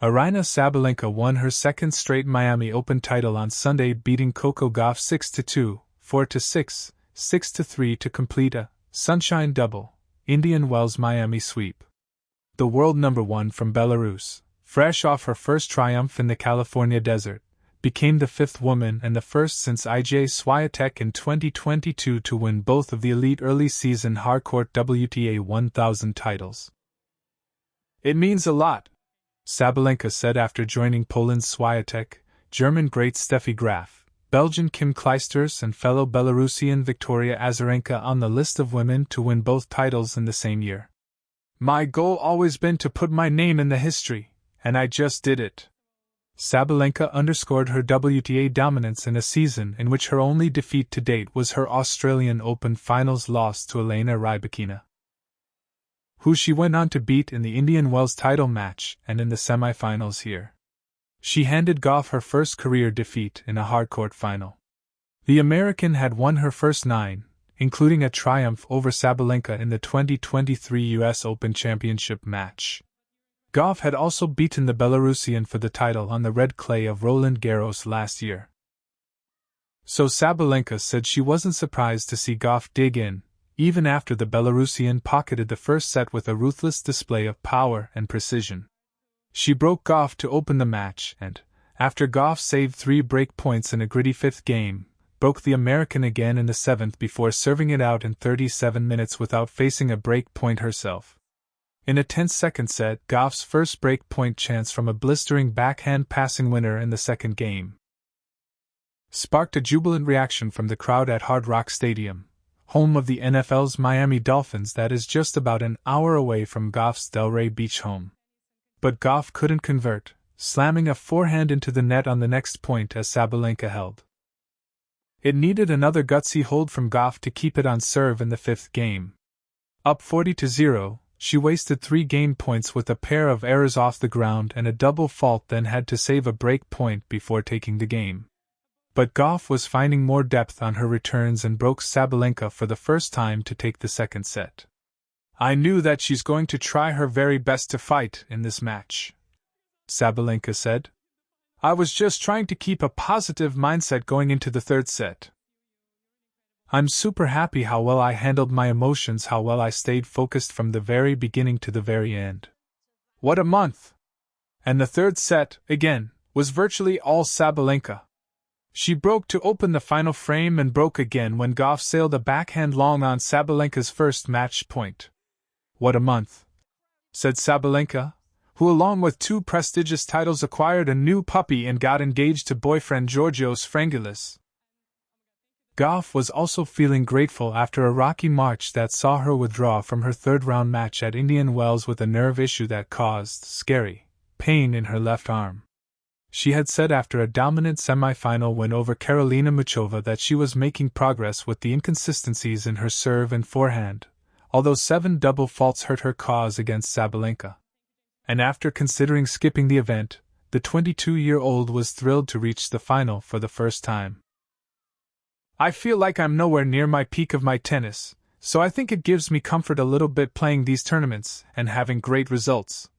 Aryna Sabalenka won her second straight Miami Open title on Sunday, beating Coco Gauff 6-2, 4-6, 6-3 to complete a Sunshine Double, Indian Wells Miami sweep. The world number one from Belarus, fresh off her first triumph in the California desert, became the fifth woman and the first since Iga Swiatek in 2022 to win both of the elite early season hardcourt WTA 1000 titles. "It means a lot," Sabalenka said after joining Poland's Swiatek, German great Steffi Graf, Belgian Kim Clijsters and fellow Belarusian Victoria Azarenka on the list of women to win both titles in the same year. "My goal always been to put my name in the history, and I just did it." Sabalenka underscored her WTA dominance in a season in which her only defeat to date was her Australian Open finals loss to Elena Rybakina, who she went on to beat in the Indian Wells title match and in the semi-finals here. She handed Gauff her first career defeat in a hardcourt final. The American had won her first 9, including a triumph over Sabalenka in the 2023 US Open Championship match. Gauff had also beaten the Belarusian for the title on the red clay of Roland Garros last year. So Sabalenka said she wasn't surprised to see Gauff dig in, even after the Belarusian pocketed the first set with a ruthless display of power and precision. She broke Gauff to open the match and, after Gauff saved 3 break points in a gritty fifth game, broke the American again in the 7th before serving it out in 37 minutes without facing a break point herself. In a tense second set, Gauff's first break point chance from a blistering backhand passing winner in the second game sparked a jubilant reaction from the crowd at Hard Rock Stadium, home of the NFL's Miami Dolphins that is just about an hour away from Gauff's Delray Beach home. But Gauff couldn't convert, slamming a forehand into the net on the next point as Sabalenka held. It needed another gutsy hold from Gauff to keep it on serve in the fifth game. Up 40-0, she wasted 3 game points with a pair of errors off the ground and a double fault, then had to save a break point before taking the game. But Gauff was finding more depth on her returns and broke Sabalenka for the first time to take the second set. "I knew that she's going to try her very best to fight in this match," Sabalenka said. "I was just trying to keep a positive mindset going into the third set. I'm super happy how well I handled my emotions, how well I stayed focused from the very beginning to the very end. What a month!" And the third set, again, was virtually all Sabalenka. She broke to open the final frame and broke again when Gauff sailed a backhand long on Sabalenka's first match point. "What a month," said Sabalenka, who along with 2 prestigious titles acquired a new puppy and got engaged to boyfriend Georgios Frangoulis. Gauff was also feeling grateful after a rocky March that saw her withdraw from her third-round match at Indian Wells with a nerve issue that caused scary pain in her left arm. She had said after a dominant semi-final win over Karolina Muchova that she was making progress with the inconsistencies in her serve and forehand, although 7 double faults hurt her cause against Sabalenka. And after considering skipping the event, the 22-year-old was thrilled to reach the final for the first time. "I feel like I'm nowhere near my peak of my tennis, so I think it gives me comfort a little bit playing these tournaments and having great results,"